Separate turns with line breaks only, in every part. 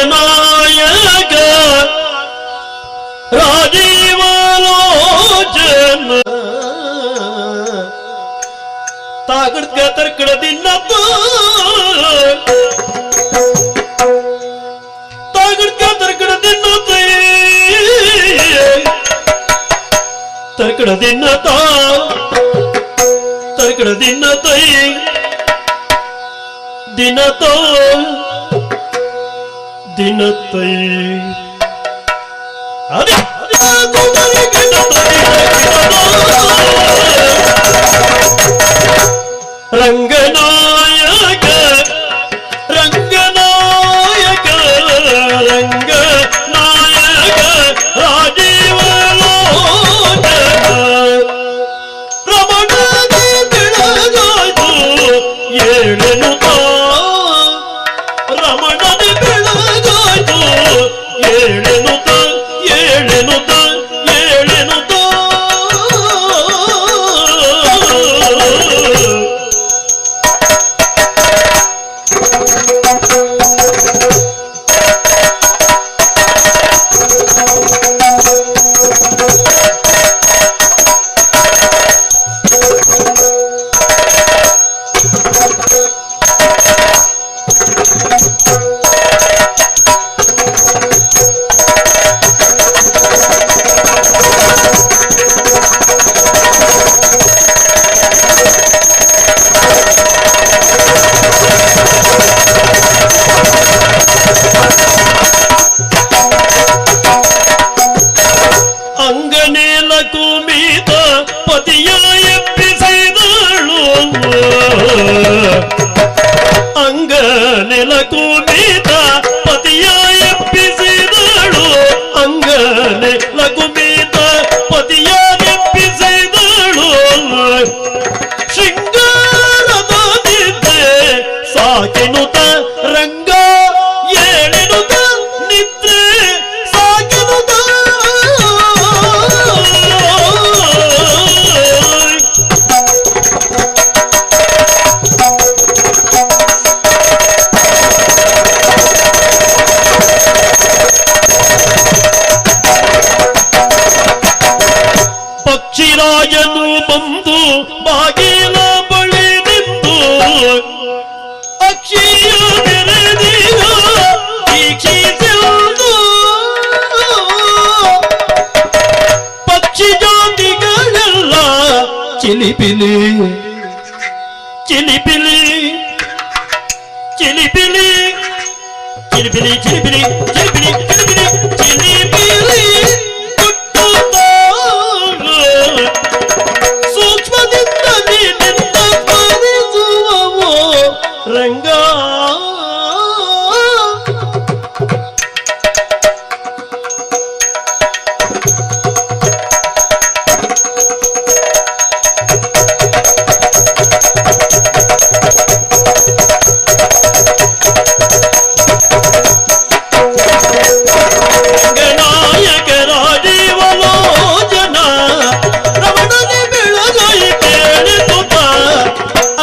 ರಂಗನಾಯಕ ರಾಜೀವಲೋಚನ ತಾಗಡ್ಕ ತರ್ಕಡದಿನ್ನ ತಾಗಡ್ಕ ತರ್ಕಡದಿನ್ನ ತರ್ಕಡದಿನ್ನ ತರ್ಕಡದಿನ್ನ ದಿನತೋ ದಿನತೈ ರಂಗನಾಯಕ ರಂಗನಾಯಕ ರಂಗನಾಯಕ ರಾಜೀವಲೋಚನ ರಮಣನೇ ಬೆಳಗಾಯ್ತು ಏಳೆನುತ ರಮಣನೇ ಬೆಳಗಾಯ್ತು ಏಳೆನುತ ಏಳೆನುತ ಏಳೆನುತ ಅಂಗನೇಲ ಕುಮಿತ ಪತಿಯ ಎಬ್ಬಿಸಿದಳು ಅಂಗನೆಲ ಕುಮಿತ ಪತಿಯ ಎಬ್ಬಿಸಿದಳು ಅಂಗನೆಲ ಕುಮಿತ ಪತಿಯ ಎಬ್ಬಿಸಿದಳು ಶೃಂಗಾರದ ನಿದ್ರೆ ಸಾಕಿನುತ ರಂಗ ಏಳೆನುತ ನಿದ್ರೆ ಸಾಕಿನುತ ಪಕ್ಷಿರಾಜನು ಬಂದು ಬಾಗಿಲ ಬಳಿ ನಿಂತು ಅಕ್ಷಿಯ ಬೆರೆದಿಗ ವೀಕ್ಷಿಸಿರುವುದು ಪಕ್ಷಿ ಜಾತಿಗಳೆಲ್ಲ ಚಿಲಿಪಿಲಿ ಚಿಲಿಪಿಲಿ ಚಿಲಿಪಿಲಿ ಚಿಲಿಪಿಲಿ ಚಿಲಿಪಿಲಿ ಚಿಲಿಪಿಲಿ ಚಿಲಿಪಿಲಿ ಚಿಲಿಪಿಲಿ ಸೂಕ್ಷ್ಮದಿಂದ ನೀನಿಂದ ಸ್ಮರಿಸುವವು ರಂಗ ರಂಗನಾಯಕ ರಾಜೀವಲೋಚನ ರಮಣನೆ ಬೆಳಗೈ ಕೇಳಿಸುತ್ತ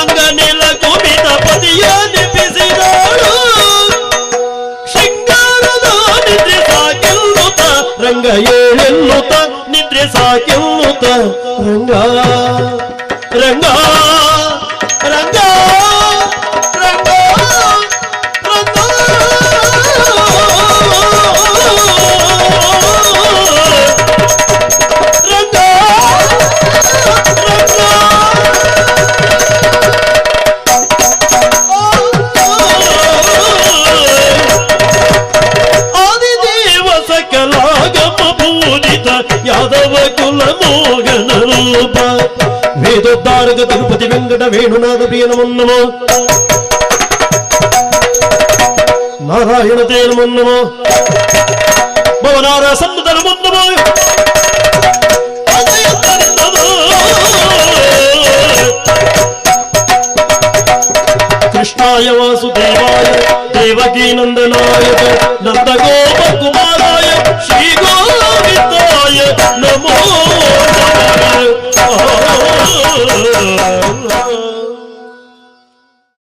ಅಂಗನೆಲ ಕುಮಿತ ಪತಿಯ ನೆಪಿಸಿದಳು ಶೃಂಗಾರದ ನಿದ್ರೆ ಸಾಕೆನ್ನುತ್ತ ರಂಗ ಏಳೆನ್ನುತ್ತ ನಿದ್ರೆ ಸಾಕೆನ್ನುತ್ತ ರಂಗ ರಂಗ ರಂಗ ರಂಗ ಆದಿದೇವ ಸಕಲಾಗಮ ಪೂಜಿತ ಯಾದವ ಕುಲ ಮೋಗನ ರೂಪ ವೇದೋದ್ಧಾರಕ ತಿರುಪತಿ ವೆಂಕಟ ವೇಣುನಾಥ ಪ್ರಿಯ ನಮೋ ನಮೋ ನಾರಾಯಣ ತೇ ನಮೋ ನಮೋ ಭವನಾರ ಸನ್ನುತ ನಮೋ ನಮೋ ಕೃಷ್ಣಾಯ ವಾಸುದೇವಾಯ ದೇವಕೀ ನಂದನಾಯ ನಂದಗೋಪ ಕುಮಾರಾಯ ಶ್ರೀ ಗೋವಿಂದಾಯ ನಮೋ ನಮಃ